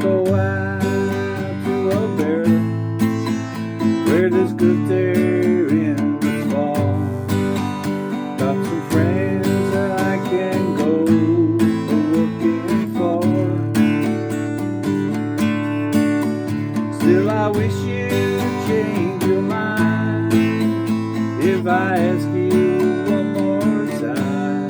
go out to Alberta, where there's good there in the fall. Got some friends that I can go working for. Still I wish you'd change your mind if I ask you one more time.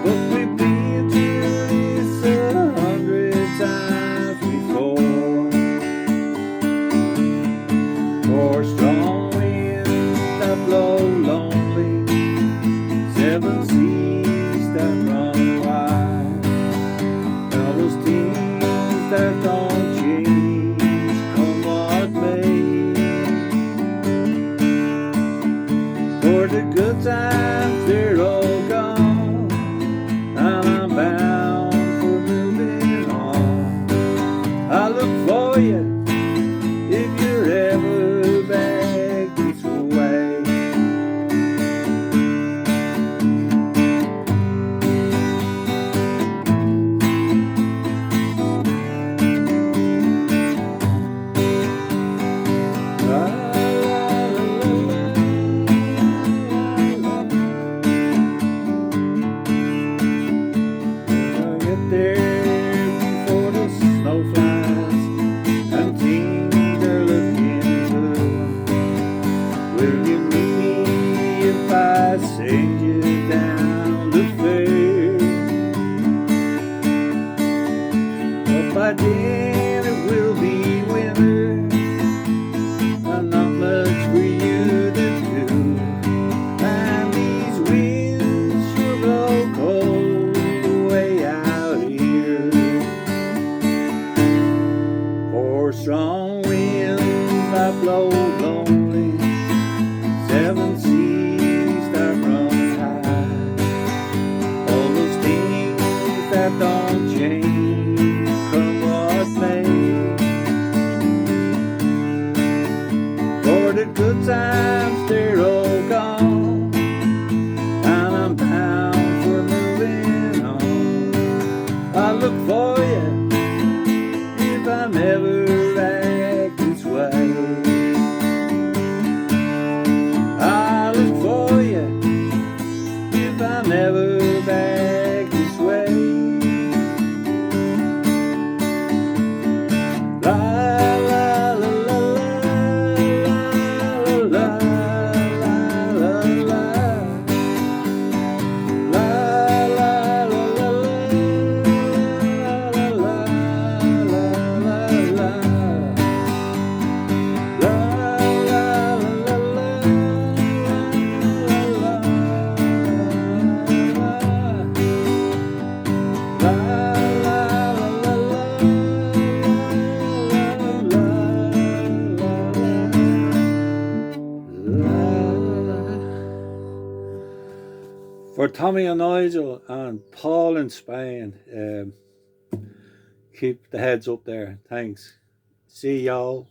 But we've been through this 100 times before. For strong winds that blow lonely, 7 seas that run wide, all those teams that don't change, come what may. For the good times, they're all gone, and I'm bound for moving on. I look for you if you're ever back this way. La, la, la, la, la. I'll get there before the snow flies and teens are looking blue. Will you meet me if I send you down the fair? But by then it will be winter and not much for you to do. And these winds sure blow cold way out here. For strong winds that blow lonely, 7 seas that run high, all those things that don't change, come what may. For the good times, they're all gone, and I'm bound for moving on. I look for you if I'm ever back this way. I look for you if I'm ever back this way. La la la la la la la la la la la la For Tommy and Nigel and Paul in Spain, keep the heads up there. Thanks. See y'all.